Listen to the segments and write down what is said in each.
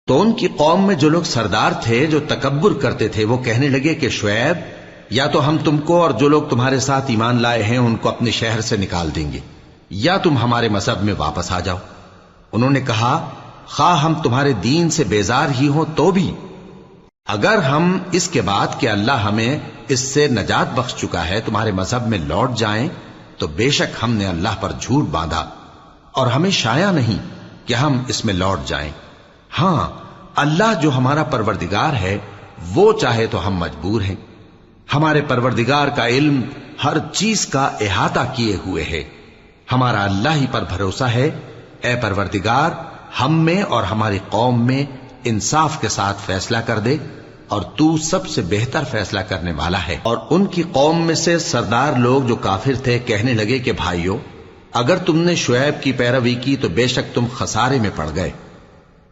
تو ان کی قوم میں جو لوگ سردار تھے جو تکبر کرتے تھے وہ کہنے لگے کہ شعیب یا تو ہم تم کو اور جو لوگ تمہارے ساتھ ایمان لائے ہیں ان کو اپنے شہر سے نکال دیں گے یا تم ہمارے مذہب میں واپس آ جاؤ۔ انہوں نے کہا خواہ ہم تمہارے دین سے بیزار ہی ہوں تو بھی اگر ہم اس کے بعد کہ اللہ ہمیں اس سے نجات بخش چکا ہے تمہارے مذہب میں لوٹ جائیں تو بے شک ہم نے اللہ پر جھوٹ باندھا اور ہمیں شایع نہیں کہ ہم اس میں لوٹ جائیں۔ ہاں اللہ جو ہمارا پروردگار ہے وہ چاہے تو ہم مجبور ہیں، ہمارے پروردگار کا علم ہر چیز کا احاطہ کیے ہوئے ہے، ہمارا اللہ ہی پر بھروسہ ہے۔ اے پروردگار ہم میں اور ہماری قوم میں انصاف کے ساتھ فیصلہ کر دے اور تو سب سے بہتر فیصلہ کرنے والا ہے۔ اور ان کی قوم میں سے سردار لوگ جو کافر تھے کہنے لگے کہ بھائیو اگر تم نے شعیب کی پیروی کی تو بے شک تم خسارے میں پڑ گئے۔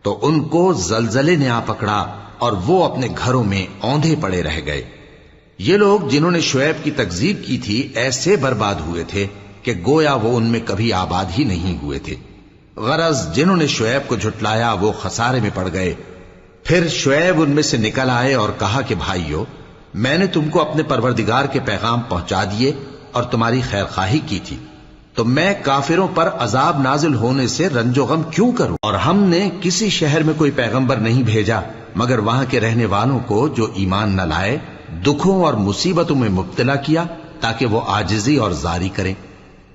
تو ان کو زلزلے نے آ پکڑا اور وہ اپنے گھروں میں اوندھے پڑے رہ گئے۔ یہ لوگ جنہوں نے شعیب کی تکذیب کی تھی ایسے برباد ہوئے تھے کہ گویا وہ ان میں کبھی آباد ہی نہیں ہوئے تھے۔ غرض جنہوں نے شعیب کو جھٹلایا وہ خسارے میں پڑ گئے۔ پھر شعیب ان میں سے نکل آئے اور کہا کہ بھائیو میں نے تم کو اپنے پروردگار کے پیغام پہنچا دیے اور تمہاری خیر خواہی کی تھی، تو میں کافروں پر عذاب نازل ہونے سے رنج و غم کیوں کروں؟ اور ہم نے کسی شہر میں کوئی پیغمبر نہیں بھیجا مگر وہاں کے رہنے والوں کو جو ایمان نہ لائے دکھوں اور مصیبتوں میں مبتلا کیا تاکہ وہ عاجزی اور زاری کریں۔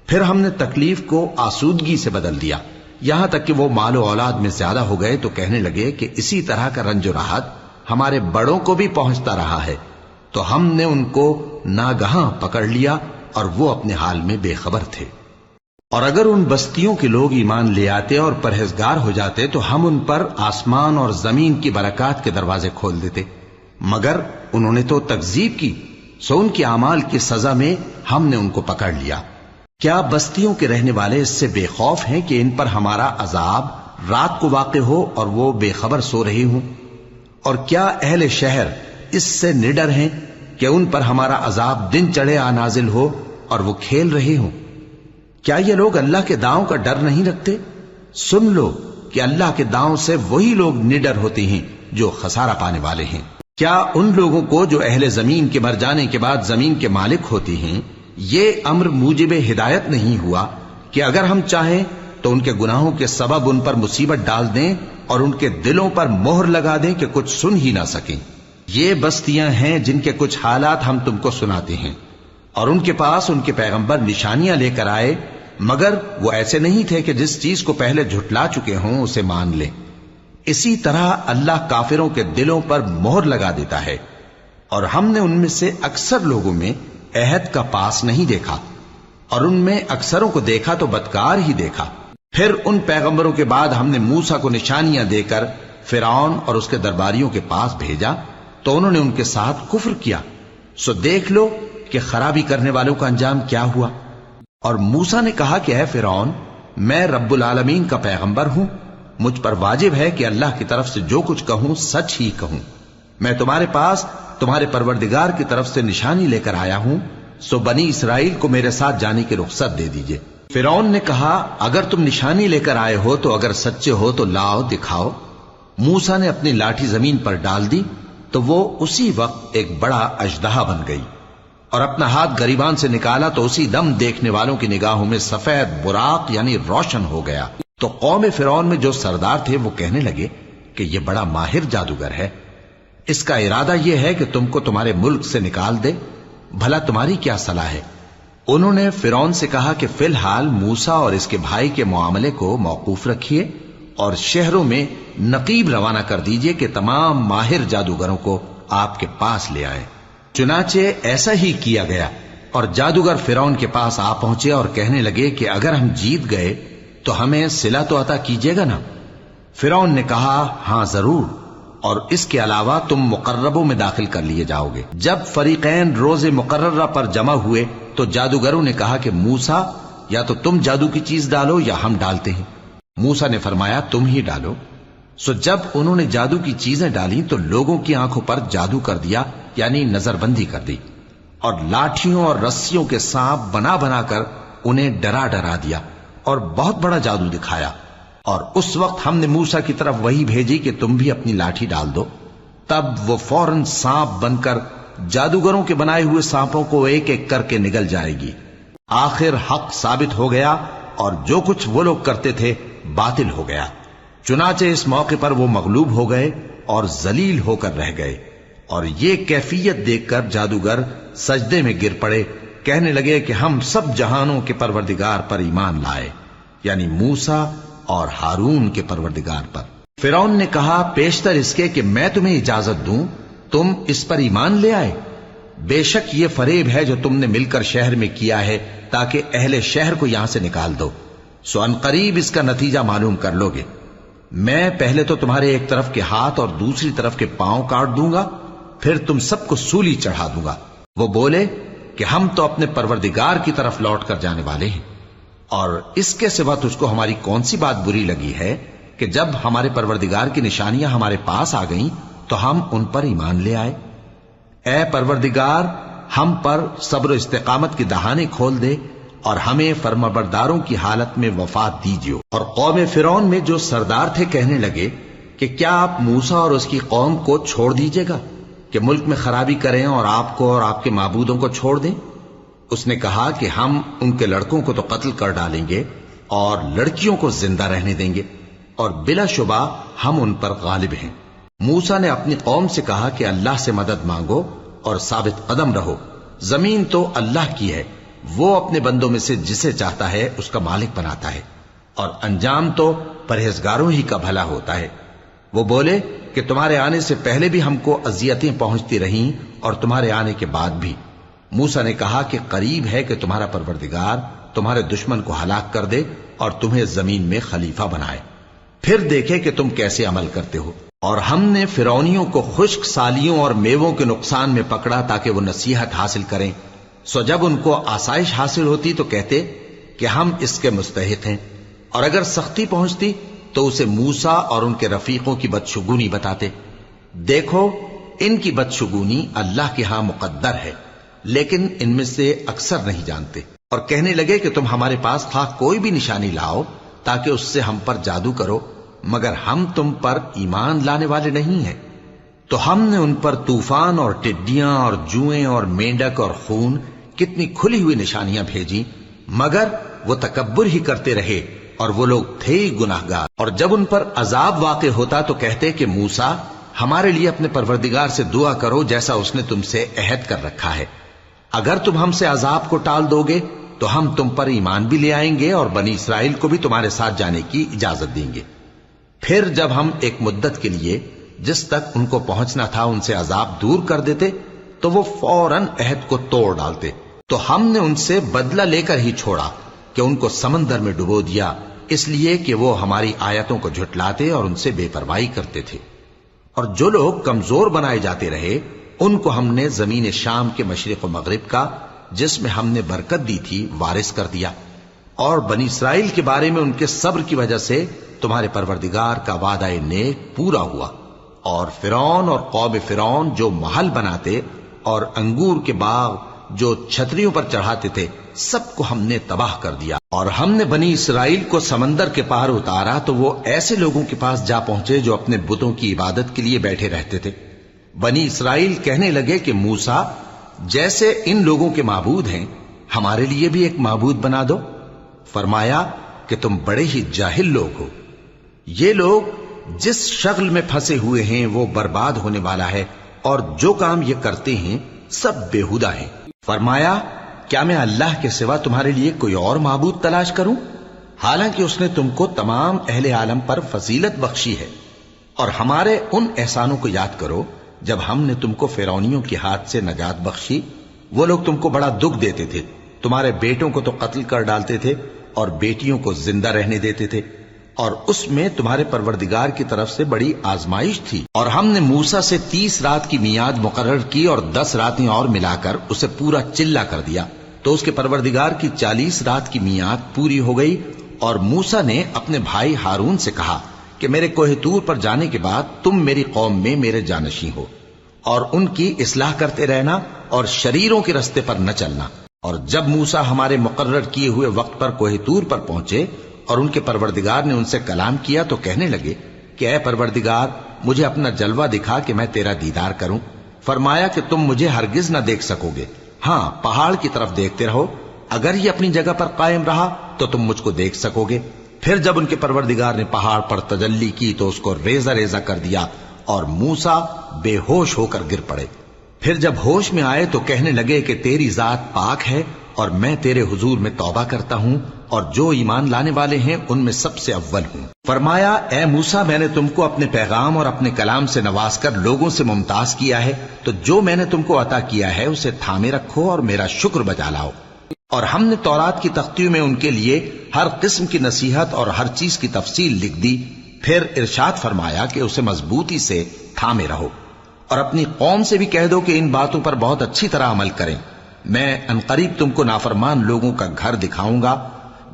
پھر ہم نے تکلیف کو آسودگی سے بدل دیا، یہاں تک کہ وہ مال و اولاد میں زیادہ ہو گئے تو کہنے لگے کہ اسی طرح کا رنج و راحت ہمارے بڑوں کو بھی پہنچتا رہا ہے، تو ہم نے ان کو ناگہاں پکڑ لیا اور وہ اپنے حال میں بے خبر تھے۔ اور اگر ان بستیوں کے لوگ ایمان لے آتے اور پرہیزگار ہو جاتے تو ہم ان پر آسمان اور زمین کی برکات کے دروازے کھول دیتے، مگر انہوں نے تو تکذیب کی، سو ان کے اعمال کی سزا میں ہم نے ان کو پکڑ لیا۔ کیا بستیوں کے رہنے والے اس سے بے خوف ہیں کہ ان پر ہمارا عذاب رات کو واقع ہو اور وہ بے خبر سو رہے ہوں؟ اور کیا اہل شہر اس سے نڈر ہیں کہ ان پر ہمارا عذاب دن چڑھے آ نازل ہو اور وہ کھیل رہے ہوں؟ کیا یہ لوگ اللہ کے داؤں کا ڈر نہیں رکھتے؟ سن لو کہ اللہ کے داؤں سے وہی لوگ نڈر ہوتے ہیں جو خسارہ پانے والے ہیں۔ کیا ان لوگوں کو جو اہل زمین کے مر جانے کے بعد زمین کے مالک ہوتے ہیں یہ امر موجب ہدایت نہیں ہوا کہ اگر ہم چاہیں تو ان کے گناہوں کے سبب ان پر مصیبت ڈال دیں اور ان کے دلوں پر مہر لگا دیں کہ کچھ سن ہی نہ سکیں؟ یہ بستیاں ہیں جن کے کچھ حالات ہم تم کو سناتے ہیں، اور ان کے پاس ان کے پیغمبر نشانیاں لے کر آئے مگر وہ ایسے نہیں تھے کہ جس چیز کو پہلے جھٹلا چکے ہوں اسے مان لیں۔ اسی طرح اللہ کافروں کے دلوں پر مہر لگا دیتا ہے، اور ہم نے ان میں سے اکثر لوگوں میں عہد کا پاس نہیں دیکھا، اور ان میں اکثروں کو دیکھا تو بدکار ہی دیکھا۔ پھر ان پیغمبروں کے بعد ہم نے موسیٰ کو نشانیاں دے کر فرعون اور اس کے درباریوں کے پاس بھیجا تو انہوں نے ان کے ساتھ کفر کیا، سو دیکھ لو کہ خرابی کرنے والوں کا انجام کیا ہوا۔ اور موسیٰ نے کہا کہ اے فرعون میں رب العالمین کا پیغمبر ہوں، مجھ پر واجب ہے کہ اللہ کی طرف سے جو کچھ کہوں سچ ہی کہوں، میں تمہارے پاس تمہارے پروردگار کی طرف سے نشانی لے کر آیا ہوں، سو بنی اسرائیل کو میرے ساتھ جانے کی رخصت دے دیجئے۔ فرعون نے کہا اگر تم نشانی لے کر آئے ہو تو اگر سچے ہو تو لاؤ دکھاؤ۔ موسیٰ نے اپنی لاٹھی زمین پر ڈال دی تو وہ اسی وقت ایک بڑا اژدہا بن گئی، اور اپنا ہاتھ گریبان سے نکالا تو اسی دم دیکھنے والوں کی نگاہوں میں سفید براق یعنی روشن ہو گیا۔ تو قوم فرعون میں جو سردار تھے وہ کہنے لگے کہ یہ بڑا ماہر جادوگر ہے، اس کا ارادہ یہ ہے کہ تم کو تمہارے ملک سے نکال دے، بھلا تمہاری کیا صلاح ہے؟ انہوں نے فرعون سے کہا کہ فی الحال موسیٰ اور اس کے بھائی کے معاملے کو موقوف رکھیے اور شہروں میں نقیب روانہ کر دیجئے کہ تمام ماہر جادوگروں کو آپ کے پاس لے آئیں۔ چنانچہ ایسا ہی کیا گیا، اور جادوگر فرعون کے پاس آ پہنچے اور کہنے لگے کہ اگر ہم جیت گئے تو ہمیں صلہ تو عطا کیجیے گا نا؟ فرعون نے کہا ہاں ضرور، اور اس کے علاوہ تم مقربوں میں داخل کر لیے جاؤ گے۔ جب فریقین روز مقررہ پر جمع ہوئے تو جادوگروں نے کہا کہ موسیٰ یا تو تم جادو کی چیز ڈالو یا ہم ڈالتے ہیں۔ موسیٰ نے فرمایا تم ہی ڈالو۔ سو جب انہوں نے جادو کی چیزیں ڈالی تو لوگوں کی آنکھوں پر جادو کر دیا، یعنی نظر بندی کر دی، اور لاٹھیوں اور رسیوں کے سانپ بنا بنا کر انہیں ڈرا ڈرا دیا اور بہت بڑا جادو دکھایا۔ اور اس وقت ہم نے موسیٰ کی طرف وحی بھیجی کہ تم بھی اپنی لاٹھی ڈال دو، تب وہ فوراً سانپ بن کر جادوگروں کے بنائے ہوئے سانپوں کو ایک ایک کر کے نگل جائے گی۔ آخر حق ثابت ہو گیا اور جو کچھ وہ لوگ کرتے تھے باطل ہو گیا۔ چنانچہ اس موقع پر وہ مغلوب ہو گئے اور ذلیل ہو کر رہ گئے، اور یہ کیفیت دیکھ کر جادوگر سجدے میں گر پڑے، کہنے لگے کہ ہم سب جہانوں کے پروردگار پر ایمان لائے، یعنی موسیٰ اور ہارون کے پروردگار پر۔ فرعون نے کہا پیشتر اس کے کہ میں تمہیں اجازت دوں تم اس پر ایمان لے آئے، بے شک یہ فریب ہے جو تم نے مل کر شہر میں کیا ہے تاکہ اہل شہر کو یہاں سے نکال دو، سو ان قریب اس کا نتیجہ معلوم کر لو گے۔ میں پہلے تو تمہارے ایک طرف کے ہاتھ اور دوسری طرف کے پاؤں کاٹ دوں گا، پھر تم سب کو سولی چڑھا دوں گا۔ وہ بولے کہ ہم تو اپنے پروردگار کی طرف لوٹ کر جانے والے ہیں، اور اس کے سوا تجھ کو ہماری کون سی بات بری لگی ہے کہ جب ہمارے پروردگار کی نشانیاں ہمارے پاس آ گئیں تو ہم ان پر ایمان لے آئے؟ اے پروردگار، ہم پر صبر و استقامت کی دہانے کھول دے اور ہمیں فرمانبرداروں کی حالت میں وفات دیجیے۔ اور قوم فرعون میں جو سردار تھے کہنے لگے کہ کیا آپ موسیٰ اور اس کی قوم کو چھوڑ دیجیے گا کہ ملک میں خرابی کریں اور آپ کو اور آپ کے معبودوں کو چھوڑ دیں؟ اس نے کہا کہ ہم ان کے لڑکوں کو تو قتل کر ڈالیں گے اور لڑکیوں کو زندہ رہنے دیں گے، اور بلا شبہ ہم ان پر غالب ہیں۔ موسیٰ نے اپنی قوم سے کہا کہ اللہ سے مدد مانگو اور ثابت قدم رہو، زمین تو اللہ کی ہے، وہ اپنے بندوں میں سے جسے چاہتا ہے اس کا مالک بناتا ہے، اور انجام تو پرہیزگاروں ہی کا بھلا ہوتا ہے۔ وہ بولے کہ تمہارے آنے سے پہلے بھی ہم کو اذیتیں پہنچتی رہیں اور تمہارے آنے کے بعد بھی۔ موسیٰ نے کہا کہ قریب ہے کہ تمہارا پروردگار تمہارے دشمن کو ہلاک کر دے اور تمہیں زمین میں خلیفہ بنائے، پھر دیکھے کہ تم کیسے عمل کرتے ہو۔ اور ہم نے فرعونیوں کو خشک سالیوں اور میووں کے نقصان میں پکڑا تاکہ وہ نصیحت حاصل کریں، سو جب ان کو آسائش حاصل ہوتی تو کہتے کہ ہم اس کے مستحق ہیں، اور اگر سختی پہنچتی تو اسے موسیٰ اور ان کے رفیقوں کی بدشگونی بتاتے۔ دیکھو ان کی بدشگونی اللہ کے ہاں مقدر ہے، لیکن ان میں سے اکثر نہیں جانتے۔ اور کہنے لگے کہ تم ہمارے پاس خواہ کوئی بھی نشانی لاؤ تاکہ اس سے ہم پر جادو کرو، مگر ہم تم پر ایمان لانے والے نہیں ہیں۔ تو ہم نے ان پر طوفان اور ٹڈیاں اور جوئیں اور مینڈک اور خون کتنی کھلی ہوئی نشانیاں بھیجی، مگر وہ تکبر ہی کرتے رہے اور وہ لوگ تھے ہی گناہگار۔ اور جب ان پر عذاب واقع ہوتا تو کہتے کہ موسیٰ ہمارے لیے اپنے پروردگار سے دعا کرو جیسا اس نے تم سے عہد کر رکھا ہے، اگر تم ہم سے عذاب کو ٹال دو گے تو ہم تم پر ایمان بھی لے آئیں گے اور بنی اسرائیل کو بھی تمہارے ساتھ جانے کی اجازت دیں گے۔ پھر جب ہم ایک مدت کے لیے جس تک ان کو پہنچنا تھا ان سے عذاب دور کر دیتے تو وہ فوراً عہد کو توڑ ڈالتے، تو ہم نے ان سے بدلہ لے کر ہی چھوڑا کہ ان کو سمندر میں ڈبو دیا، اس لیے کہ وہ ہماری آیتوں کو جھٹلاتے اور ان سے بے پرواہی کرتے تھے۔ اور جو لوگ کمزور بنائے جاتے رہے ان کو ہم نے زمین شام کے مشرق و مغرب کا جس میں ہم نے برکت دی تھی وارث کر دیا، اور بنی اسرائیل کے بارے میں ان کے صبر کی وجہ سے تمہارے پروردگار کا وعدہ نیک پورا ہوا۔ اور فرعون اور قوم فرعون جو محل بناتے اور انگور کے باغ جو چھتریوں پر چڑھاتے تھے سب کو ہم نے تباہ کر دیا۔ اور ہم نے بنی اسرائیل کو سمندر کے پار اتارا تو وہ ایسے لوگوں کے پاس جا پہنچے جو اپنے بتوں کی عبادت کے لیے بیٹھے رہتے تھے۔ بنی اسرائیل کہنے لگے کہ موسیٰ جیسے ان لوگوں کے معبود ہیں ہمارے لیے بھی ایک معبود بنا دو۔ فرمایا کہ تم بڑے ہی جاہل لوگ ہو، یہ لوگ جس شغل میں پھنسے ہوئے ہیں وہ برباد ہونے والا ہے، اور جو کام یہ کرتے ہیں سب بیہودہ ہیں۔ فرمایا کیا میں اللہ کے سوا تمہارے لیے کوئی اور معبود تلاش کروں، حالانکہ اس نے تم کو تمام اہل عالم پر فضیلت بخشی ہے۔ اور ہمارے ان احسانوں کو یاد کرو جب ہم نے تم کو فرعونیوں کے ہاتھ سے نجات بخشی، وہ لوگ تم کو بڑا دکھ دیتے تھے، تمہارے بیٹوں کو تو قتل کر ڈالتے تھے اور بیٹیوں کو زندہ رہنے دیتے تھے، اور اس میں تمہارے پروردگار کی طرف سے بڑی آزمائش تھی۔ اور ہم نے موسیٰ سے 30 رات کی میعاد مقرر کی اور 10 راتیں اور ملا کر اسے پورا چلا کر دیا، تو اس کے پروردگار کی 40 رات کی میعاد پوری ہو گئی۔ اور موسیٰ نے اپنے بھائی ہارون سے کہا کہ میرے کوہ طور پر جانے کے بعد تم میری قوم میں میرے جانشین ہو، اور ان کی اصلاح کرتے رہنا اور شریروں کے رستے پر نہ چلنا۔ اور جب موسیٰ ہمارے مقرر کیے ہوئے وقت پر کوہ طور پر پہنچے اور ان کے پروردگار نے ان سے کلام کیا تو کہنے لگے کہ اے پروردگار مجھے اپنا جلوہ دکھا کہ میں تیرا دیدار کروں۔ فرمایا کہ تم مجھے ہرگز نہ دیکھ سکو گے، ہاں پہاڑ کی طرف دیکھتے رہو، اگر یہ اپنی جگہ پر قائم رہا تو تم مجھ کو دیکھ سکو گے۔ پھر جب ان کے پروردگار نے پہاڑ پر تجلی کی تو اس کو ریزہ ریزہ کر دیا اور موسیٰ بے ہوش ہو کر گر پڑے۔ پھر جب ہوش میں آئے تو کہنے لگے کہ تیری ذات پاک ہے اور میں تیرے حضور میں توبہ کرتا ہوں اور جو ایمان لانے والے ہیں ان میں سب سے اول ہوں۔ فرمایا اے موسیٰ میں نے تم کو اپنے پیغام اور اپنے کلام سے نواز کر لوگوں سے ممتاز کیا ہے، تو جو میں نے تم کو عطا کیا ہے اسے تھامے رکھو اور میرا شکر بجا لاؤ۔ اور ہم نے تورات کی تختیوں میں ان کے لیے ہر قسم کی نصیحت اور ہر چیز کی تفصیل لکھ دی۔ پھر ارشاد فرمایا کہ اسے مضبوطی سے تھامے رہو اور اپنی قوم سے بھی کہہ دو کہ ان باتوں پر بہت اچھی طرح عمل کریں۔ میں انقریب تم کو نافرمان لوگوں کا گھر دکھاؤں گا،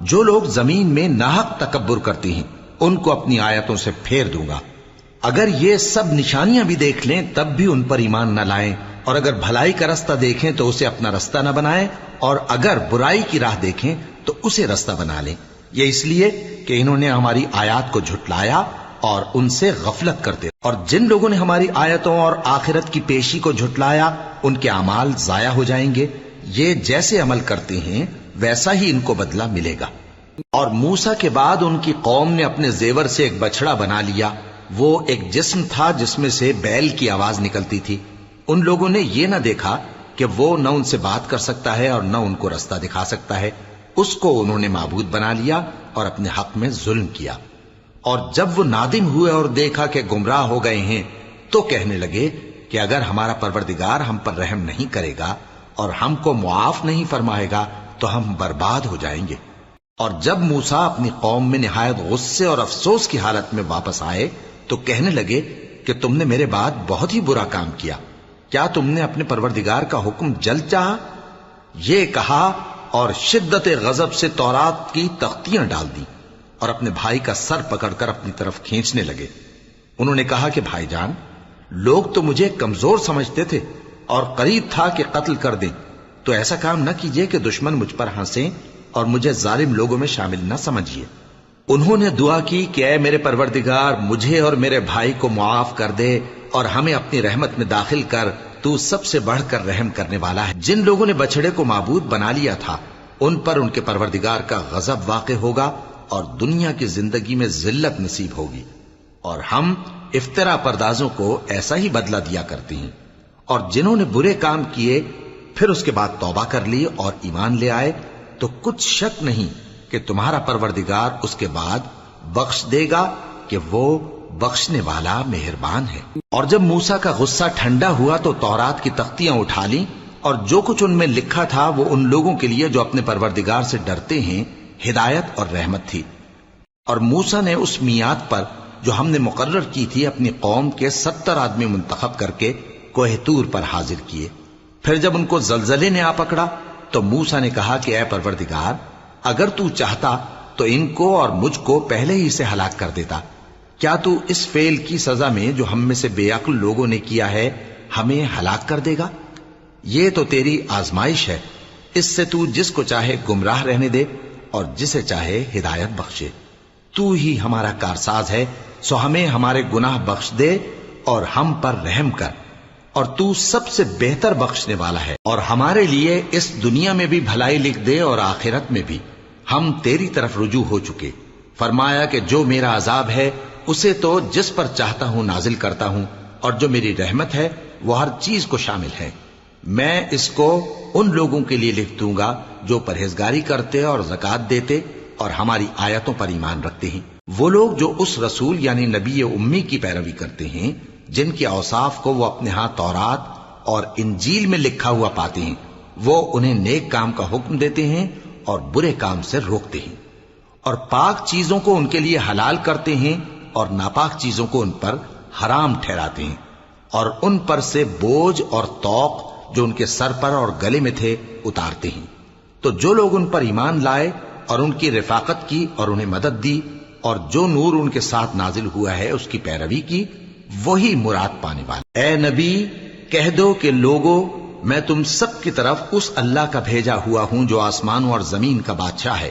جو لوگ زمین میں ناحق تکبر کرتی ہیں ان کو اپنی آیتوں سے پھیر دوں گا۔ اگر یہ سب نشانیاں بھی دیکھ لیں تب بھی ان پر ایمان نہ لائیں، اور اگر بھلائی کا رستہ دیکھیں تو اسے اپنا رستہ نہ بنائیں، اور اگر برائی کی راہ دیکھیں تو اسے رستہ بنا لیں۔ یہ اس لیے کہ انہوں نے ہماری آیات کو جھٹلایا اور ان سے غفلت کرتے، اور جن لوگوں نے ہماری آیتوں اور آخرت کی پیشی کو جھٹلایا ان کے اعمال ضائع ہو جائیں گے۔ یہ جیسے عمل کرتے ہیں ویسا ہی ان کو بدلہ ملے گا۔ اور موسیٰ کے بعد ان کی قوم نے اپنے زیور سے ایک بچڑا بنا لیا، وہ ایک جسم تھا جس میں سے بیل کی آواز نکلتی تھی۔ ان لوگوں نے یہ نہ دیکھا کہ وہ نہ ان سے بات کر سکتا ہے اور نہ ان کو رستہ دکھا سکتا ہے، اس کو انہوں نے معبود بنا لیا اور اپنے حق میں ظلم کیا۔ اور جب وہ نادم ہوئے اور دیکھا کہ گمراہ ہو گئے ہیں تو کہنے لگے کہ اگر ہمارا پروردگار ہم پر رحم نہیں کرے گا اور ہم کو معاف نہیں فرمائے گا تو ہم برباد ہو جائیں گے۔ اور جب موسیٰ اپنی قوم میں نہایت غصے اور افسوس کی حالت میں واپس آئے تو کہنے لگے کہ تم نے میرے بعد بہت ہی برا کام کیا، کیا تم نے اپنے پروردگار کا حکم جلد چاہا؟ یہ کہا اور شدت غضب سے تورات کی تختیاں ڈال دی اور اپنے بھائی کا سر پکڑ کر اپنی طرف کھینچنے لگے۔ انہوں نے کہا کہ بھائی جان، لوگ تو مجھے کمزور سمجھتے تھے اور قریب تھا کہ قتل کر دیں، تو ایسا کام نہ کیجیے کہ دشمن مجھ پر ہنسیں اور مجھے ظالم لوگوں میں شامل نہ سمجھیے۔ انہوں نے دعا کی کہ اے میرے پروردگار مجھے اور میرے بھائی کو معاف کر دے اور ہمیں اپنی رحمت میں داخل کر، تو سب سے بڑھ کر رحم کرنے والا ہے۔ جن لوگوں نے بچڑے کو معبود بنا لیا تھا ان پر ان کے پروردگار کا غضب واقع ہوگا اور دنیا کی زندگی میں ذلت نصیب ہوگی، اور ہم افترا پردازوں کو ایسا ہی بدلہ دیا کرتے ہیں۔ اور جنہوں نے برے کام کیے پھر اس کے بعد توبہ کر لی اور ایمان لے آئے تو کچھ شک نہیں کہ تمہارا پروردگار اس کے بعد بخش دے گا کہ وہ بخشنے والا مہربان ہے۔ اور جب موسیٰ کا غصہ ٹھنڈا ہوا تو تورات کی تختیاں اٹھا لیں، اور جو کچھ ان میں لکھا تھا وہ ان لوگوں کے لیے جو اپنے پروردگار سے ڈرتے ہیں ہدایت اور رحمت تھی۔ اور موسیٰ نے اس میعاد پر جو ہم نے مقرر کی تھی اپنی قوم کے 70 آدمی منتخب کر کے کوہ طور پر حاضر کیے۔ پھر جب ان کو زلزلے نے آ پکڑا تو موسیٰ نے کہا کہ اے پروردگار اگر تو چاہتا تو ان کو اور مجھ کو پہلے ہی سے ہلاک کر دیتا، کیا تو اس فعل کی سزا میں جو ہم میں سے بے عقل لوگوں نے کیا ہے ہمیں ہلاک کر دے گا؟ یہ تو تیری آزمائش ہے، اس سے تو جس کو چاہے گمراہ رہنے دے اور جسے چاہے ہدایت بخشے۔ تو ہی ہمارا کارساز ہے، سو ہمیں ہمارے گناہ بخش دے اور ہم پر رحم کر، اور تو سب سے بہتر بخشنے والا ہے، اور ہمارے لیے اس دنیا میں بھی بھلائی لکھ دے اور آخرت میں بھی، ہم تیری طرف رجوع ہو چکے۔ فرمایا کہ جو میرا عذاب ہے اسے تو جس پر چاہتا ہوں نازل کرتا ہوں، اور جو میری رحمت ہے وہ ہر چیز کو شامل ہے۔ میں اس کو ان لوگوں کے لیے لکھ دوں گا جو پرہیزگاری کرتے اور زکوٰۃ دیتے اور ہماری آیتوں پر ایمان رکھتے ہیں، وہ لوگ جو اس رسول یعنی نبی امی کی پیروی کرتے ہیں جن کے اوصاف کو وہ اپنے ہاں تورات اور انجیل میں لکھا ہوا پاتے ہیں، وہ انہیں نیک کام کا حکم دیتے ہیں اور برے کام سے روکتے ہیں، اور پاک چیزوں کو ان کے لیے حلال کرتے ہیں اور ناپاک چیزوں کو ان پر حرام ٹھہراتے ہیں، اور ان پر سے بوجھ اور طوق جو ان کے سر پر اور گلے میں تھے اتارتے ہیں۔ تو جو لوگ ان پر ایمان لائے اور ان کی رفاقت کی اور انہیں مدد دی اور جو نور ان کے ساتھ نازل ہوا ہے اس کی پیروی کی، وہی مراد پانے والے۔ اے نبی کہہ دو کہ لوگو میں تم سب کی طرف اس اللہ کا بھیجا ہوا ہوں جو آسمانوں اور زمین کا بادشاہ ہے،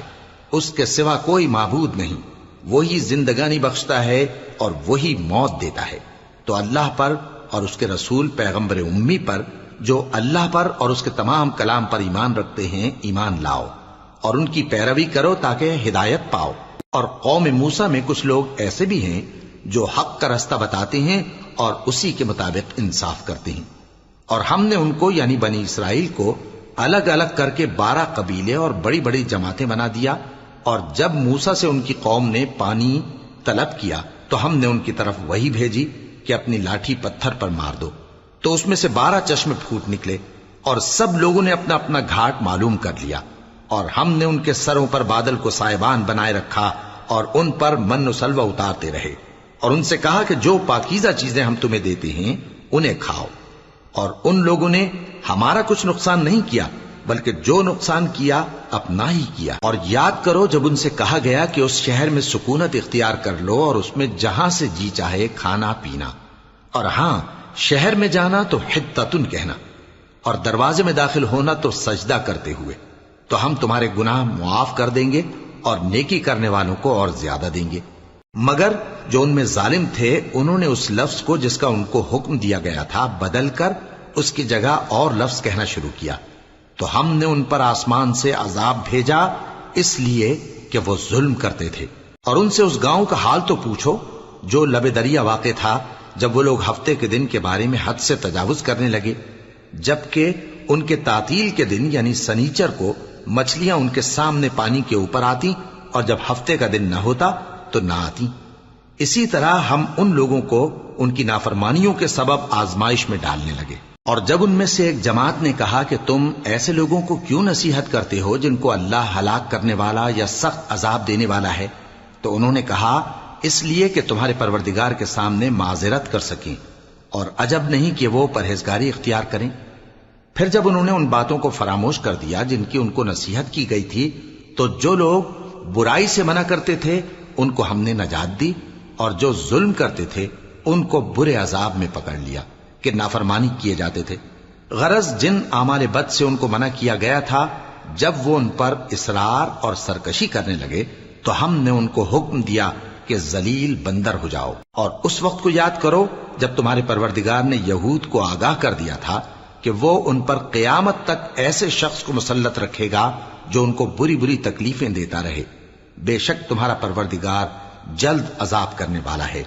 اس کے سوا کوئی معبود نہیں، وہی زندگانی بخشتا ہے اور وہی موت دیتا ہے۔ تو اللہ پر اور اس کے رسول پیغمبر امی پر جو اللہ پر اور اس کے تمام کلام پر ایمان رکھتے ہیں ایمان لاؤ اور ان کی پیروی کرو تاکہ ہدایت پاؤ۔ اور قوم موسیٰ میں کچھ لوگ ایسے بھی ہیں جو حق کا راستہ بتاتے ہیں اور اسی کے مطابق انصاف کرتے ہیں۔ اور ہم نے ان کو یعنی بنی اسرائیل کو الگ الگ کر کے 12 قبیلے اور بڑی بڑی جماعتیں بنا دیا، اور جب موسیٰ سے ان کی قوم نے پانی طلب کیا تو ہم نے ان کی طرف وہی بھیجی کہ اپنی لاٹھی پتھر پر مار دو، تو اس میں سے 12 چشمے پھوٹ نکلے، اور سب لوگوں نے اپنا اپنا گھاٹ معلوم کر لیا، اور ہم نے ان کے سروں پر بادل کو سائبان بنائے رکھا اور ان پر من و سلوہ اتارتے رہے، اور ان سے کہا کہ جو پاکیزہ چیزیں ہم تمہیں دیتے ہیں انہیں کھاؤ۔ اور ان لوگوں نے ہمارا کچھ نقصان نہیں کیا بلکہ جو نقصان کیا اپنا ہی کیا۔ اور یاد کرو جب ان سے کہا گیا کہ اس شہر میں سکونت اختیار کر لو اور اس میں جہاں سے جی چاہے کھانا پینا، اور ہاں شہر میں جانا تو حتتن کہنا، اور دروازے میں داخل ہونا تو سجدہ کرتے ہوئے، تو ہم تمہارے گناہ معاف کر دیں گے اور نیکی کرنے والوں کو اور زیادہ دیں گے۔ مگر جو ان میں ظالم تھے انہوں نے اس لفظ کو جس کا ان کو حکم دیا گیا تھا بدل کر اس کی جگہ اور لفظ کہنا شروع کیا، تو ہم نے ان پر آسمان سے عذاب بھیجا اس لیے کہ وہ ظلم کرتے تھے۔ اور ان سے اس گاؤں کا حال تو پوچھو جو لب دریا واقع تھا جب وہ لوگ ہفتے کے دن کے بارے میں حد سے تجاوز کرنے لگے، جبکہ ان کے تعطیل کے دن یعنی سنیچر کو مچھلیاں ان کے سامنے پانی کے اوپر آتی اور جب ہفتے کا دن نہ ہوتا تو نہ آتی۔ اسی طرح ہم ان لوگوں کو ان کی نافرمانیوں کے سبب آزمائش میں ڈالنے لگے۔ اور جب ان میں سے ایک جماعت نے کہا کہ تم ایسے لوگوں کو کیوں نصیحت کرتے ہو جن کو اللہ ہلاک کرنے والا یا سخت عذاب دینے والا ہے، تو انہوں نے کہا اس لیے کہ تمہارے پروردگار کے سامنے معذرت کر سکیں، اور عجب نہیں کہ وہ پرہیزگاری اختیار کریں۔ پھر جب انہوں نے ان باتوں کو فراموش کر دیا جن کی ان کو نصیحت کی گئی تھی، تو جو لوگ برائی سے منع کرتے تھے ان کو ہم نے نجات دی، اور جو ظلم کرتے تھے ان کو برے عذاب میں پکڑ لیا کہ نافرمانی کیے جاتے تھے۔ غرض جن اعمال بد سے ان کو منع کیا گیا تھا جب وہ ان پر اصرار اور سرکشی کرنے لگے تو ہم نے ان کو حکم دیا کہ ذلیل بندر ہو جاؤ۔ اور اس وقت کو یاد کرو جب تمہارے پروردگار نے یہود کو آگاہ کر دیا تھا کہ وہ ان پر قیامت تک ایسے شخص کو مسلط رکھے گا جو ان کو بری بری تکلیفیں دیتا رہے۔ بے شک تمہارا پروردگار جلد عذاب کرنے والا ہے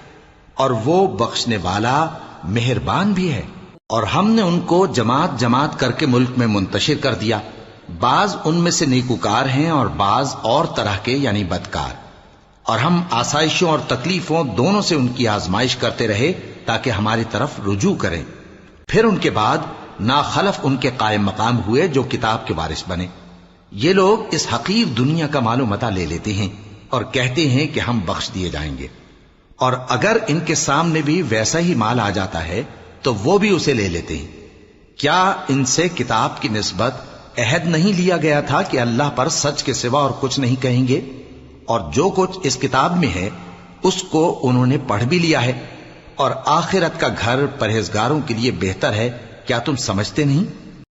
اور وہ بخشنے والا مہربان بھی ہے۔ اور ہم نے ان کو جماعت جماعت کر کے ملک میں منتشر کر دیا، بعض ان میں سے نیکوکار ہیں اور بعض اور طرح کے یعنی بدکار، اور ہم آسائشوں اور تکلیفوں دونوں سے ان کی آزمائش کرتے رہے تاکہ ہماری طرف رجوع کریں۔ پھر ان کے بعد ناخلف ان کے قائم مقام ہوئے جو کتاب کے وارث بنے۔ یہ لوگ اس حقیر دنیا کا مال و متاع لے لیتے ہیں اور کہتے ہیں کہ ہم بخش دیے جائیں گے، اور اگر ان کے سامنے بھی ویسا ہی مال آ جاتا ہے تو وہ بھی اسے لے لیتے ہیں۔ کیا ان سے کتاب کی نسبت عہد نہیں لیا گیا تھا کہ اللہ پر سچ کے سوا اور کچھ نہیں کہیں گے؟ اور جو کچھ اس کتاب میں ہے اس کو انہوں نے پڑھ بھی لیا ہے، اور آخرت کا گھر پرہیزگاروں کے لیے بہتر ہے، کیا تم سمجھتے نہیں؟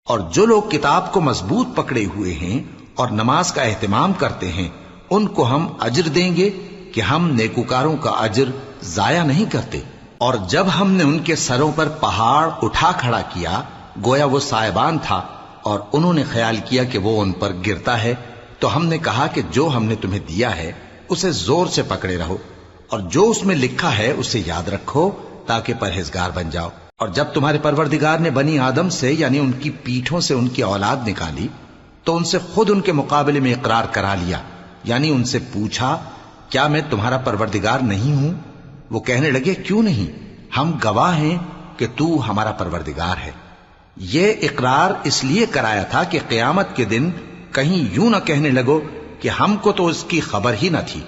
اور جو لوگ کتاب کو مضبوط پکڑے ہوئے ہیں اور نماز کا اہتمام کرتے ہیں ان کو ہم اجر دیں گے کہ ہم نیکوکاروں کا اجر ضائع نہیں کرتے۔ اور جب ہم نے ان کے سروں پر پہاڑ اٹھا کھڑا کیا گویا وہ سائبان تھا اور انہوں نے خیال کیا کہ وہ ان پر گرتا ہے، تو ہم نے کہا کہ جو ہم نے تمہیں دیا ہے اسے زور سے پکڑے رہو، اور جو اس میں لکھا ہے اسے یاد رکھو تاکہ پرہیزگار بن جاؤ۔ اور جب تمہارے پروردگار نے بنی آدم سے یعنی ان کی پیٹھوں سے ان کی اولاد نکالی تو ان سے خود ان کے مقابلے میں اقرار کرا لیا، یعنی ان سے پوچھا کیا میں تمہارا پروردگار نہیں ہوں؟ وہ کہنے لگے کیوں نہیں، ہم گواہ ہیں کہ تو ہمارا پروردگار ہے۔ یہ اقرار اس لیے کرایا تھا کہ قیامت کے دن کہیں یوں نہ کہنے لگو کہ ہم کو تو اس کی خبر ہی نہ تھی،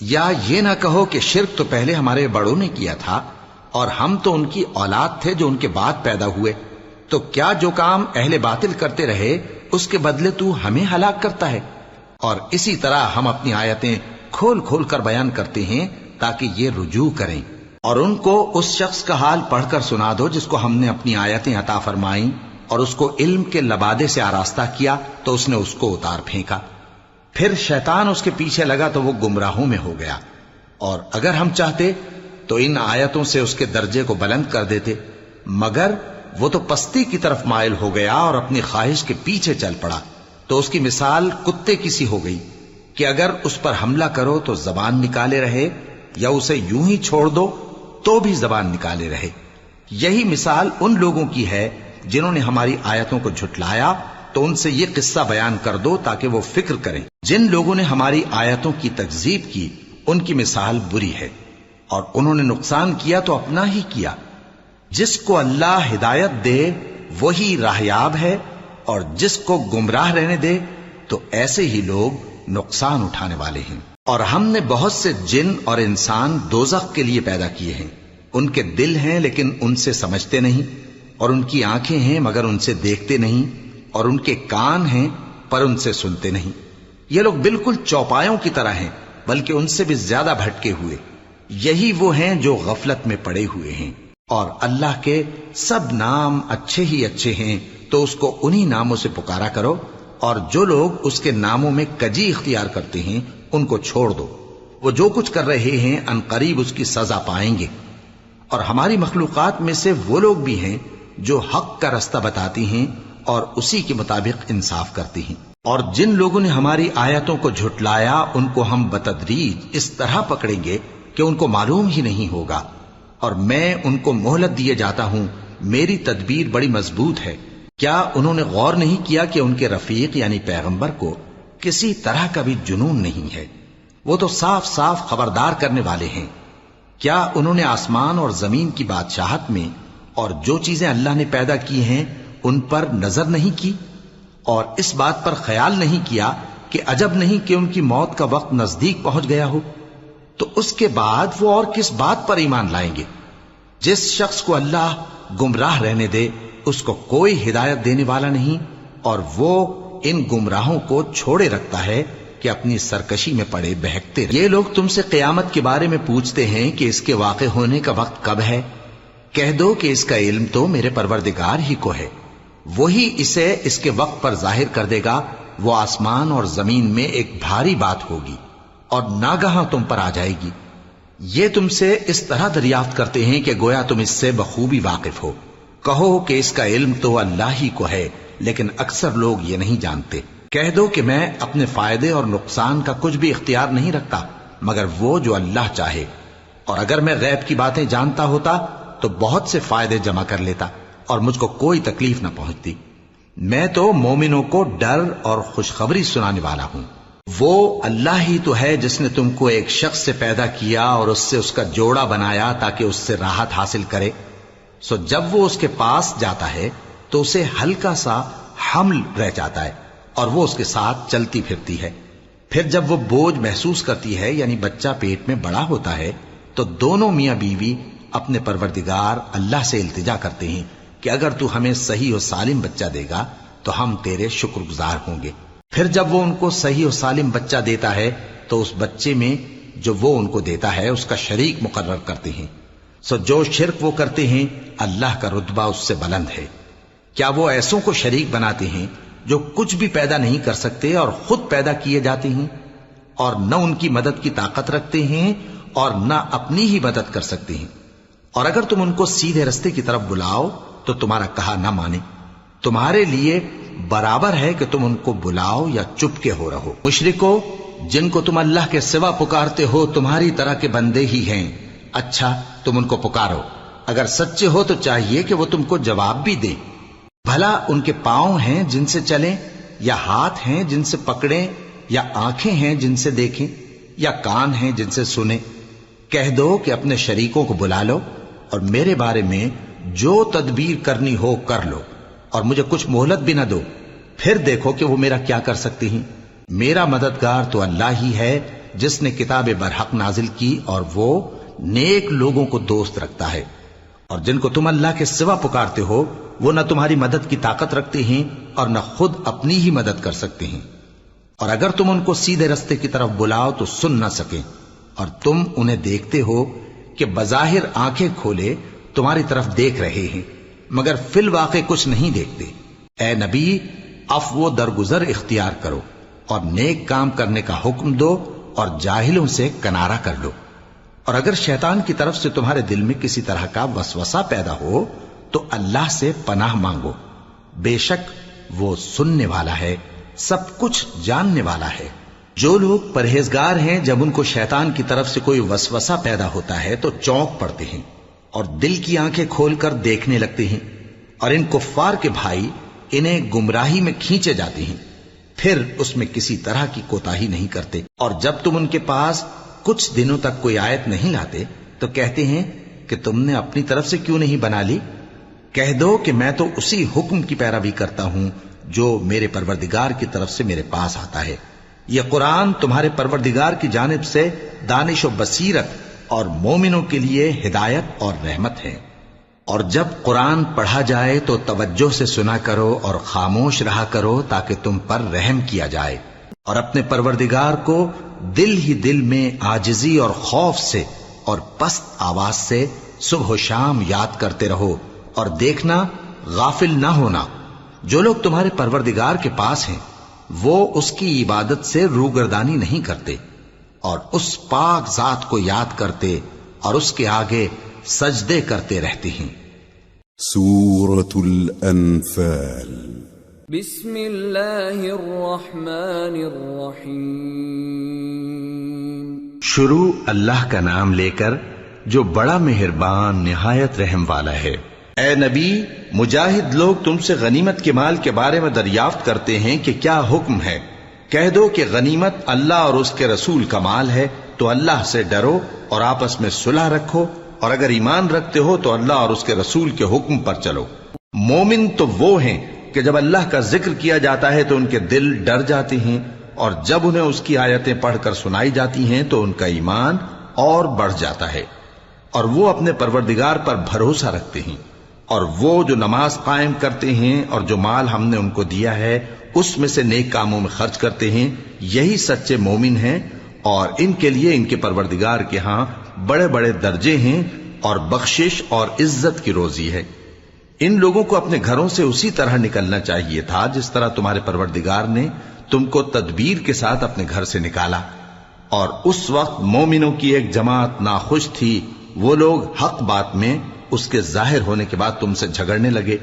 یا یہ نہ کہو کہ شرک تو پہلے ہمارے بڑوں نے کیا تھا اور ہم تو ان کی اولاد تھے جو ان کے بعد پیدا ہوئے، تو کیا جو کام اہل باطل کرتے رہے اس کے بدلے تو ہمیں ہلاک کرتا ہے؟ اور اسی طرح ہم اپنی آیتیں کھول کھول کر بیان کرتے ہیں تاکہ یہ رجوع کریں۔ اور ان کو اس شخص کا حال پڑھ کر سنا دو جس کو ہم نے اپنی آیتیں عطا فرمائیں اور اس کو علم کے لبادے سے آراستہ کیا تو اس نے اس کو اتار پھینکا۔ پھر شیطان اس کے پیچھے لگا تو وہ گمراہوں میں ہو گیا، اور اگر ہم چاہتے تو ان آیتوں سے اس کے درجے کو بلند کر دیتے، مگر وہ تو پستی کی طرف مائل ہو گیا اور اپنی خواہش کے پیچھے چل پڑا، تو اس کی مثال کتے کی سی ہو گئی کہ اگر اس پر حملہ کرو تو زبان نکالے رہے، یا اسے یوں ہی چھوڑ دو تو بھی زبان نکالے رہے۔ یہی مثال ان لوگوں کی ہے جنہوں نے ہماری آیتوں کو جھٹلایا، تو ان سے یہ قصہ بیان کر دو تاکہ وہ فکر کریں۔ جن لوگوں نے ہماری آیتوں کی تکذیب کی ان کی مثال بری ہے، اور انہوں نے نقصان کیا تو اپنا ہی کیا۔ جس کو اللہ ہدایت دے وہی راہیاب ہے، اور جس کو گمراہ رہنے دے تو ایسے ہی لوگ نقصان اٹھانے والے ہیں۔ اور ہم نے بہت سے جن اور انسان دوزخ کے لیے پیدا کیے ہیں، ان کے دل ہیں لیکن ان سے سمجھتے نہیں، اور ان کی آنکھیں ہیں مگر ان سے دیکھتے نہیں، اور ان کے کان ہیں پر ان سے سنتے نہیں۔ یہ لوگ بالکل چوپایوں کی طرح ہیں، بلکہ ان سے بھی زیادہ بھٹکے ہوئے۔ یہی وہ ہیں جو غفلت میں پڑے ہوئے ہیں۔ اور اللہ کے سب نام اچھے ہی اچھے ہیں، تو اس کو انہی ناموں سے پکارا کرو، اور جو لوگ اس کے ناموں میں کجی اختیار کرتے ہیں ان کو چھوڑ دو۔ وہ جو کچھ کر رہے ہیں ان قریب اس کی سزا پائیں گے۔ اور ہماری مخلوقات میں سے وہ لوگ بھی ہیں جو حق کا رستہ بتاتی ہیں اور اسی کے مطابق انصاف کرتی ہیں۔ اور جن لوگوں نے ہماری آیتوں کو جھٹلایا ان کو ہم بتدریج اس طرح پکڑیں گے کہ ان کو معلوم ہی نہیں ہوگا، اور میں ان کو مہلت دیے جاتا ہوں، میری تدبیر بڑی مضبوط ہے۔ کیا انہوں نے غور نہیں کیا کہ ان کے رفیق یعنی پیغمبر کو کسی طرح کا بھی جنون نہیں ہے؟ وہ تو صاف صاف خبردار کرنے والے ہیں۔ کیا انہوں نے آسمان اور زمین کی بادشاہت میں اور جو چیزیں اللہ نے پیدا کی ہیں ان پر نظر نہیں کی، اور اس بات پر خیال نہیں کیا کہ عجب نہیں کہ ان کی موت کا وقت نزدیک پہنچ گیا ہو؟ تو اس کے بعد وہ اور کس بات پر ایمان لائیں گے؟ جس شخص کو اللہ گمراہ رہنے دے اس کو کوئی ہدایت دینے والا نہیں، اور وہ ان گمراہوں کو چھوڑے رکھتا ہے کہ اپنی سرکشی میں پڑے بہکتے رہے۔ یہ لوگ تم سے قیامت کے بارے میں پوچھتے ہیں کہ اس کے واقع ہونے کا وقت کب ہے؟ کہہ دو کہ اس کا علم تو میرے پروردگار ہی کو ہے، وہی اسے اس کے وقت پر ظاہر کر دے گا۔ وہ آسمان اور زمین میں ایک بھاری بات ہوگی اور ناگہاں تم پر آ جائے گی۔ یہ تم سے اس طرح دریافت کرتے ہیں کہ گویا تم اس سے بخوبی واقف ہو۔ کہو کہ اس کا علم تو اللہ ہی کو ہے، لیکن اکثر لوگ یہ نہیں جانتے۔ کہہ دو کہ میں اپنے فائدے اور نقصان کا کچھ بھی اختیار نہیں رکھتا مگر وہ جو اللہ چاہے، اور اگر میں غیب کی باتیں جانتا ہوتا تو بہت سے فائدے جمع کر لیتا اور مجھ کو کوئی تکلیف نہ پہنچتی۔ میں تو مومنوں کو ڈر اور خوشخبری سنانے والا ہوں۔ وہ اللہ ہی تو ہے جس نے تم کو ایک شخص سے پیدا کیا اور اس سے اس کا جوڑا بنایا تاکہ اس سے راحت حاصل کرے۔ سو جب وہ اس کے پاس جاتا ہے تو اسے ہلکا سا حمل رہ جاتا ہے اور وہ اس کے ساتھ چلتی پھرتی ہے۔ پھر جب وہ بوجھ محسوس کرتی ہے یعنی بچہ پیٹ میں بڑا ہوتا ہے تو دونوں میاں بیوی اپنے پروردگار اللہ سے التجا کرتے ہیں کہ اگر تو ہمیں صحیح و سالم بچہ دے گا تو ہم تیرے شکر گزار ہوں گے۔ پھر جب وہ ان کو صحیح و سالم بچہ دیتا ہے تو اس بچے میں جو وہ ان کو دیتا ہے اس کا شریک مقرر کرتے ہیں۔ سو جو شرک وہ کرتے ہیں اللہ کا رتبہ اس سے بلند ہے۔ کیا وہ ایسوں کو شریک بناتے ہیں جو کچھ بھی پیدا نہیں کر سکتے اور خود پیدا کیے جاتے ہیں، اور نہ ان کی مدد کی طاقت رکھتے ہیں اور نہ اپنی ہی مدد کر سکتے ہیں؟ اور اگر تم ان کو سیدھے رستے کی طرف بلاؤ تو تمہارا کہا نہ مانے، تمہارے لیے برابر ہے کہ تم ان کو بلاؤ یا چپ کے ہو رہو۔ مشرکو، جن کو تم اللہ کے سوا پکارتے ہو تمہاری طرح کے بندے ہی ہیں، اچھا تم ان کو پکارو، اگر سچے ہو تو چاہیے کہ وہ تم کو جواب بھی دیں۔ بھلا ان کے پاؤں ہیں جن سے چلیں، یا ہاتھ ہیں جن سے پکڑیں، یا آنکھیں ہیں جن سے دیکھیں، یا کان ہیں جن سے سنیں؟ کہہ دو کہ اپنے شریکوں کو بلا لو اور میرے بارے میں جو تدبیر کرنی ہو کر لو، اور مجھے کچھ مہلت بھی نہ دو، پھر دیکھو کہ وہ میرا کیا کر سکتی ہیں۔ میرا مددگار تو اللہ ہی ہے جس نے کتاب برحق نازل کی، اور وہ نیک لوگوں کو دوست رکھتا ہے۔ اور جن کو تم اللہ کے سوا پکارتے ہو وہ نہ تمہاری مدد کی طاقت رکھتے ہیں اور نہ خود اپنی ہی مدد کر سکتے ہیں، اور اگر تم ان کو سیدھے رستے کی طرف بلاؤ تو سن نہ سکیں، اور تم انہیں دیکھتے ہو کہ بظاہر آنکھیں کھولے تمہاری طرف دیکھ رہے ہیں مگر فی الواقع کچھ نہیں دیکھتے۔ اے نبی، عفو و درگزر اختیار کرو، اور نیک کام کرنے کا حکم دو اور جاہلوں سے کنارہ کر لو۔ اور اگر شیطان کی طرف سے تمہارے دل میں کسی طرح کا وسوسہ پیدا ہو تو اللہ سے پناہ مانگو، بے شک وہ سننے والا ہے، سب کچھ جاننے والا ہے۔ جو لوگ پرہیزگار ہیں جب ان کو شیطان کی طرف سے کوئی وسوسہ پیدا ہوتا ہے تو چونک پڑتے ہیں اور دل کی آنکھیں کھول کر دیکھنے لگتے ہیں، اور ان کفار کے بھائی انہیں گمراہی میں کھینچے جاتے ہیں، پھر اس میں کسی طرح کی کوتاہی نہیں کرتے۔ اور جب تم ان کے پاس کچھ دنوں تک کوئی آیت نہیں لاتے تو کہتے ہیں کہ تم نے اپنی طرف سے کیوں نہیں بنا لی؟ کہہ دو کہ میں تو اسی حکم کی پیروی کرتا ہوں جو میرے پروردگار کی طرف سے میرے پاس آتا ہے۔ یہ قرآن تمہارے پروردگار کی جانب سے دانش و بصیرت اور مومنوں کے لیے ہدایت اور رحمت ہے۔ اور جب قرآن پڑھا جائے تو توجہ سے سنا کرو اور خاموش رہا کرو تاکہ تم پر رحم کیا جائے، اور اپنے پروردگار کو دل ہی دل میں عاجزی اور خوف سے اور پست آواز سے صبح و شام یاد کرتے رہو، اور دیکھنا غافل نہ ہونا۔ جو لوگ تمہارے پروردگار کے پاس ہیں وہ اس کی عبادت سے روگردانی نہیں کرتے، اور اس پاک ذات کو یاد کرتے اور اس کے آگے سجدے کرتے رہتے ہیں۔ سورة الأنفال۔ بسم اللہ الرحمن الرحیم۔ شروع اللہ کا نام لے کر جو بڑا مہربان نہایت رحم والا ہے۔ اے نبی، مجاہد لوگ تم سے غنیمت کے مال کے بارے میں دریافت کرتے ہیں کہ کیا حکم ہے۔ کہہ دو کہ غنیمت اللہ اور اس کے رسول کا مال ہے، تو اللہ سے ڈرو اور آپس میں صلح رکھو، اور اگر ایمان رکھتے ہو تو اللہ اور اس کے رسول کے حکم پر چلو۔ مومن تو وہ ہیں کہ جب اللہ کا ذکر کیا جاتا ہے تو ان کے دل ڈر جاتے ہیں، اور جب انہیں اس کی آیتیں پڑھ کر سنائی جاتی ہیں تو ان کا ایمان اور بڑھ جاتا ہے، اور وہ اپنے پروردگار پر بھروسہ رکھتے ہیں، اور وہ جو نماز قائم کرتے ہیں اور جو مال ہم نے ان کو دیا ہے اس میں سے نیک کاموں میں خرچ کرتے ہیں، یہی سچے مومن ہیں، اور ان کے لیے ان کے پروردگار کے ہاں بڑے بڑے درجے ہیں اور بخشش اور عزت کی روزی ہے۔ ان لوگوں کو اپنے گھروں سے اسی طرح نکلنا چاہیے تھا جس طرح تمہارے پروردگار نے تم کو تدبیر کے ساتھ اپنے گھر سے نکالا، اور اس وقت مومنوں کی ایک جماعت ناخوش تھی، وہ لوگ حق بات میں اس کے ظاہر ہونے کے بعد تم سے جھگڑنے لگے،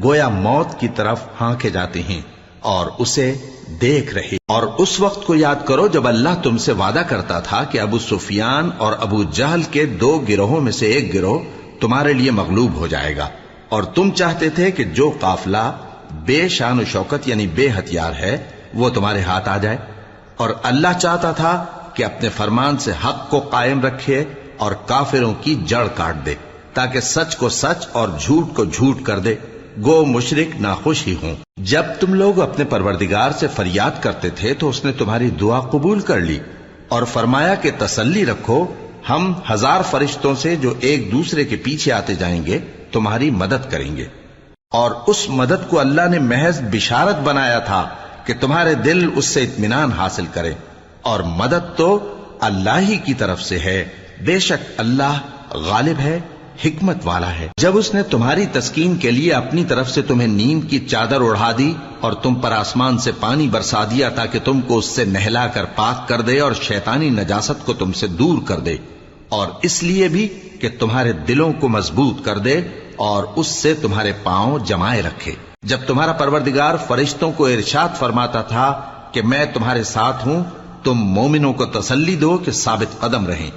گویا موت کی طرف ہانکے جاتے ہیں اور اسے دیکھ رہے۔ اور اس وقت کو یاد کرو جب اللہ تم سے وعدہ کرتا تھا کہ ابو سفیان اور ابو جہل کے 2 گروہوں میں سے ایک گروہ تمہارے لیے مغلوب ہو جائے گا، اور تم چاہتے تھے کہ جو قافلہ بے شان و شوکت یعنی بے ہتھیار ہے وہ تمہارے ہاتھ آ جائے، اور اللہ چاہتا تھا کہ اپنے فرمان سے حق کو قائم رکھے اور کافروں کی جڑ کاٹ دے، تاکہ سچ کو سچ اور جھوٹ کو جھوٹ کر دے، گو مشرک ناخوش ہی ہوں۔ جب تم لوگ اپنے پروردگار سے فریاد کرتے تھے تو اس نے تمہاری دعا قبول کر لی، اور فرمایا کہ تسلی رکھو، ہم 1000 فرشتوں سے جو ایک دوسرے کے پیچھے آتے جائیں گے تمہاری مدد کریں گے۔ اور اس مدد کو اللہ نے محض بشارت بنایا تھا کہ تمہارے دل اس سے اطمینان حاصل کرے، اور مدد تو اللہ ہی کی طرف سے ہے، بے شک اللہ غالب ہے، حکمت والا ہے۔ جب اس نے تمہاری تسکین کے لیے اپنی طرف سے تمہیں نیند کی چادر اڑھا دی اور تم پر آسمان سے پانی برسا دیا تاکہ تم کو اس سے نہلا کر پاک کر دے اور شیطانی نجاست کو تم سے دور کر دے، اور اس لیے بھی کہ تمہارے دلوں کو مضبوط کر دے اور اس سے تمہارے پاؤں جمائے رکھے۔ جب تمہارا پروردگار فرشتوں کو ارشاد فرماتا تھا کہ میں تمہارے ساتھ ہوں، تم مومنوں کو تسلی دو کہ ثابت قدم رہیں،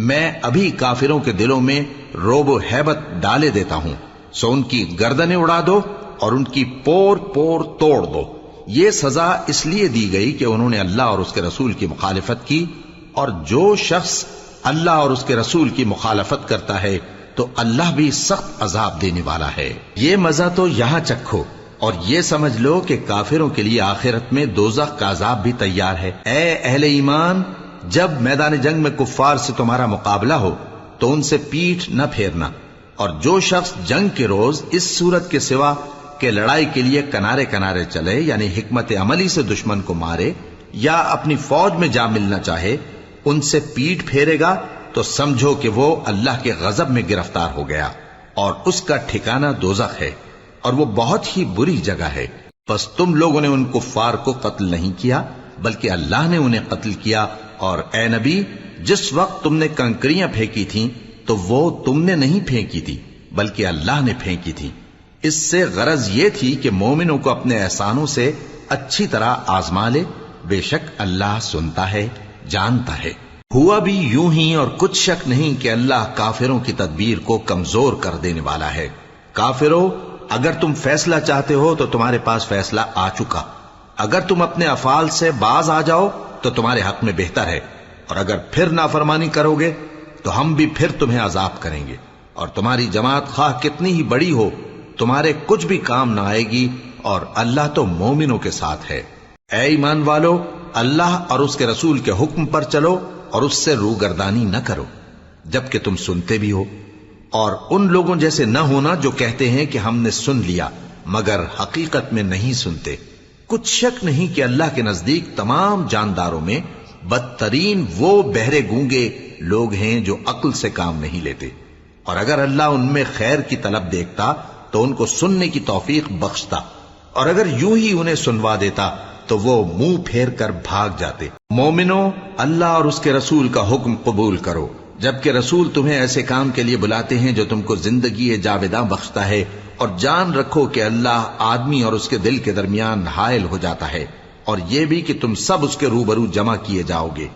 میں ابھی کافروں کے دلوں میں روب و ہیبت ڈالے دیتا ہوں، سو ان کی گردنیں اڑا دو اور ان کی پور پور توڑ دو۔ یہ سزا اس لیے دی گئی کہ انہوں نے اللہ اور اس کے رسول کی مخالفت کی، اور جو شخص اللہ اور اس کے رسول کی مخالفت کرتا ہے تو اللہ بھی سخت عذاب دینے والا ہے۔ یہ مزہ تو یہاں چکھو، اور یہ سمجھ لو کہ کافروں کے لیے آخرت میں دوزخ کا عذاب بھی تیار ہے۔ اے اہل ایمان، جب میدان جنگ میں کفار سے تمہارا مقابلہ ہو تو ان سے پیٹھ نہ پھیرنا، اور جو شخص جنگ کے روز اس صورت کے سوا کہ لڑائی کے لیے کنارے کنارے چلے یعنی حکمت عملی سے دشمن کو مارے یا اپنی فوج میں جا ملنا چاہے، ان سے پیٹھ پھیرے گا تو سمجھو کہ وہ اللہ کے غضب میں گرفتار ہو گیا، اور اس کا ٹھکانہ دوزخ ہے، اور وہ بہت ہی بری جگہ ہے۔ پس تم لوگوں نے ان کفار کو قتل نہیں کیا بلکہ اللہ نے انہیں قتل کیا. اور اے نبی، جس وقت تم نے کنکریاں پھینکی تھیں تو وہ تم نے نہیں پھینکی تھی بلکہ اللہ نے پھینکی تھی. اس سے غرض یہ تھی کہ مومنوں کو اپنے احسانوں سے اچھی طرح آزما لے. بے شک اللہ سنتا ہے، جانتا ہے. ہوا بھی یوں ہی، اور کچھ شک نہیں کہ اللہ کافروں کی تدبیر کو کمزور کر دینے والا ہے. کافروں، اگر تم فیصلہ چاہتے ہو تو تمہارے پاس فیصلہ آ چکا. اگر تم اپنے افعال سے باز آ جاؤ تو تمہارے حق میں بہتر ہے، اور اگر پھر نافرمانی کرو گے تو ہم بھی پھر تمہیں عذاب کریں گے. اور تمہاری جماعت خواہ کتنی ہی بڑی ہو تمہارے کچھ بھی کام نہ آئے گی، اور اللہ تو مومنوں کے ساتھ ہے. اے ایمان والو، اللہ اور اس کے رسول کے حکم پر چلو اور اس سے روگردانی نہ کرو جبکہ تم سنتے بھی ہو. اور ان لوگوں جیسے نہ ہونا جو کہتے ہیں کہ ہم نے سن لیا مگر حقیقت میں نہیں سنتے. کچھ شک نہیں کہ اللہ کے نزدیک تمام جانداروں میں بدترین وہ بہرے گونگے لوگ ہیں جو عقل سے کام نہیں لیتے. اور اگر اللہ ان میں خیر کی طلب دیکھتا تو ان کو سننے کی توفیق بخشتا، اور اگر یوں ہی انہیں سنوا دیتا تو وہ منہ پھیر کر بھاگ جاتے. مومنوں، اللہ اور اس کے رسول کا حکم قبول کرو جبکہ رسول تمہیں ایسے کام کے لیے بلاتے ہیں جو تم کو زندگی جاوداں بخشتا ہے. اور جان رکھو کہ اللہ آدمی اور اس کے دل کے درمیان حائل ہو جاتا ہے، اور یہ بھی کہ تم سب اس کے روبرو جمع کیے جاؤ گے.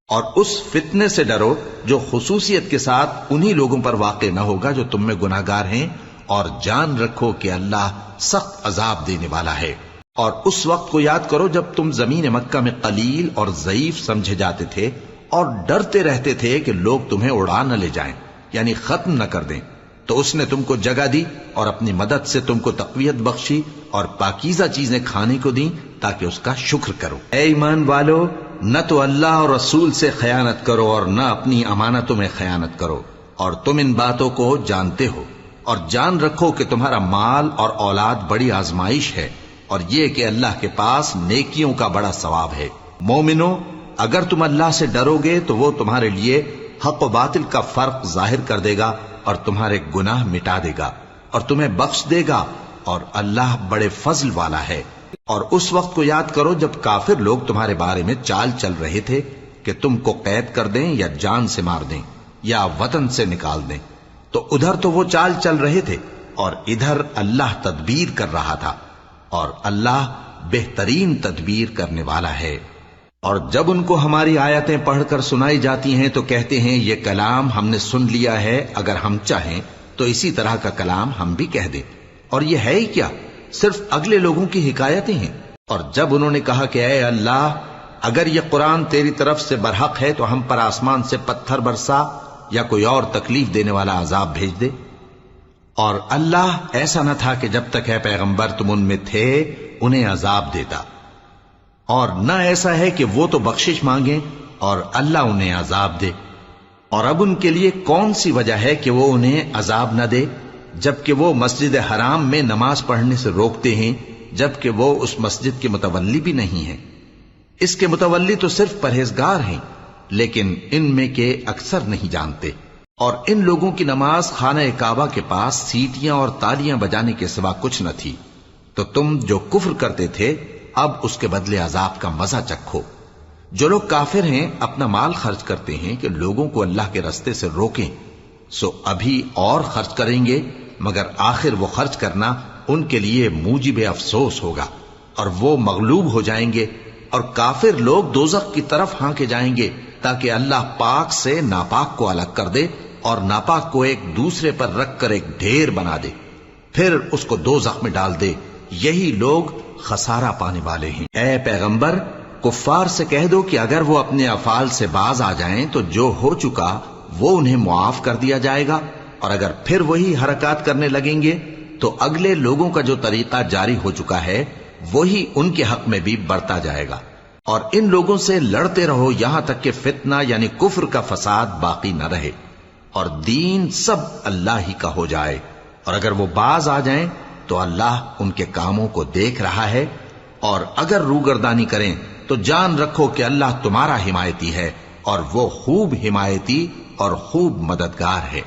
اور اس فتنے سے ڈرو جو خصوصیت کے ساتھ انہی لوگوں پر واقع نہ ہوگا جو تم میں گناہ گار ہیں، اور جان رکھو کہ اللہ سخت عذاب دینے والا ہے. اور اس وقت کو یاد کرو جب تم زمین مکہ میں قلیل اور ضعیف سمجھے جاتے تھے اور ڈرتے رہتے تھے کہ لوگ تمہیں اڑا نہ لے جائیں، یعنی ختم نہ کر دیں. تو اس نے تم کو جگہ دی اور اپنی مدد سے تم کو تقویت بخشی اور پاکیزہ چیزیں کھانے کو دیں تاکہ اس کا شکر کرو. اے ایمان والو، نہ تو اللہ اور رسول سے خیانت کرو اور نہ اپنی امانتوں میں خیانت کرو، اور تم ان باتوں کو جانتے ہو. اور جان رکھو کہ تمہارا مال اور اولاد بڑی آزمائش ہے، اور یہ کہ اللہ کے پاس نیکیوں کا بڑا ثواب ہے. مومنو، اگر تم اللہ سے ڈرو گے تو وہ تمہارے لیے حق و باطل کا فرق ظاہر کر دے گا اور تمہارے گناہ مٹا دے گا اور تمہیں بخش دے گا، اور اللہ بڑے فضل والا ہے. اور اس وقت کو یاد کرو جب کافر لوگ تمہارے بارے میں چال چل رہے تھے کہ تم کو قید کر دیں یا جان سے مار دیں یا وطن سے نکال دیں. تو ادھر تو وہ چال چل رہے تھے اور ادھر اللہ تدبیر کر رہا تھا، اور اللہ بہترین تدبیر کرنے والا ہے. اور جب ان کو ہماری آیتیں پڑھ کر سنائی جاتی ہیں تو کہتے ہیں یہ کلام ہم نے سن لیا ہے، اگر ہم چاہیں تو اسی طرح کا کلام ہم بھی کہہ دیں. اور یہ ہے ہی کیا، صرف اگلے لوگوں کی حکایتیں ہیں. اور جب انہوں نے کہا کہ اے اللہ، اگر یہ قرآن تیری طرف سے برحق ہے تو ہم پر آسمان سے پتھر برسا یا کوئی اور تکلیف دینے والا عذاب بھیج دے. اور اللہ ایسا نہ تھا کہ جب تک اے پیغمبر تم ان میں تھے انہیں عذاب دیتا، اور نہ ایسا ہے کہ وہ تو بخشش مانگیں اور اللہ انہیں عذاب دے. اور اب ان کے لیے کون سی وجہ ہے کہ وہ انہیں عذاب نہ دے، جبکہ وہ مسجد حرام میں نماز پڑھنے سے روکتے ہیں، جبکہ وہ اس مسجد کے متولی بھی نہیں ہیں. اس کے متولی تو صرف پرہیزگار ہیں، لیکن ان میں کے اکثر نہیں جانتے. اور ان لوگوں کی نماز خانہ کعبہ کے پاس سیٹیاں اور تالیاں بجانے کے سوا کچھ نہ تھی. تو تم جو کفر کرتے تھے اب اس کے بدلے عذاب کا مزہ چکھو. جو لوگ کافر ہیں اپنا مال خرچ کرتے ہیں کہ لوگوں کو اللہ کے رستے سے روکیں، سو ابھی اور خرچ کریں گے، مگر آخر وہ خرچ کرنا ان کے لیے موجب افسوس ہوگا اور وہ مغلوب ہو جائیں گے. اور کافر لوگ دوزخ کی طرف ہانکے جائیں گے تاکہ اللہ پاک سے ناپاک کو الگ کر دے اور ناپاک کو ایک دوسرے پر رکھ کر ایک ڈھیر بنا دے، پھر اس کو دوزخ میں ڈال دے. یہی لوگ خسارہ پانے والے ہیں. اے پیغمبر، کفار سے کہہ دو کہ اگر وہ اپنے افعال سے باز آ جائیں تو جو ہو چکا وہ انہیں معاف کر دیا جائے گا، اور اگر پھر وہی حرکات کرنے لگیں گے تو اگلے لوگوں کا جو طریقہ جاری ہو چکا ہے وہی ان کے حق میں بھی برتا جائے گا. اور ان لوگوں سے لڑتے رہو یہاں تک کہ فتنہ یعنی کفر کا فساد باقی نہ رہے اور دین سب اللہ ہی کا ہو جائے. اور اگر وہ باز آ جائیں تو اللہ ان کے کاموں کو دیکھ رہا ہے، اور اگر روگردانی کریں تو جان رکھو کہ اللہ تمہارا حمایتی ہے، اور وہ خوب حمایتی اور خوب مددگار ہے.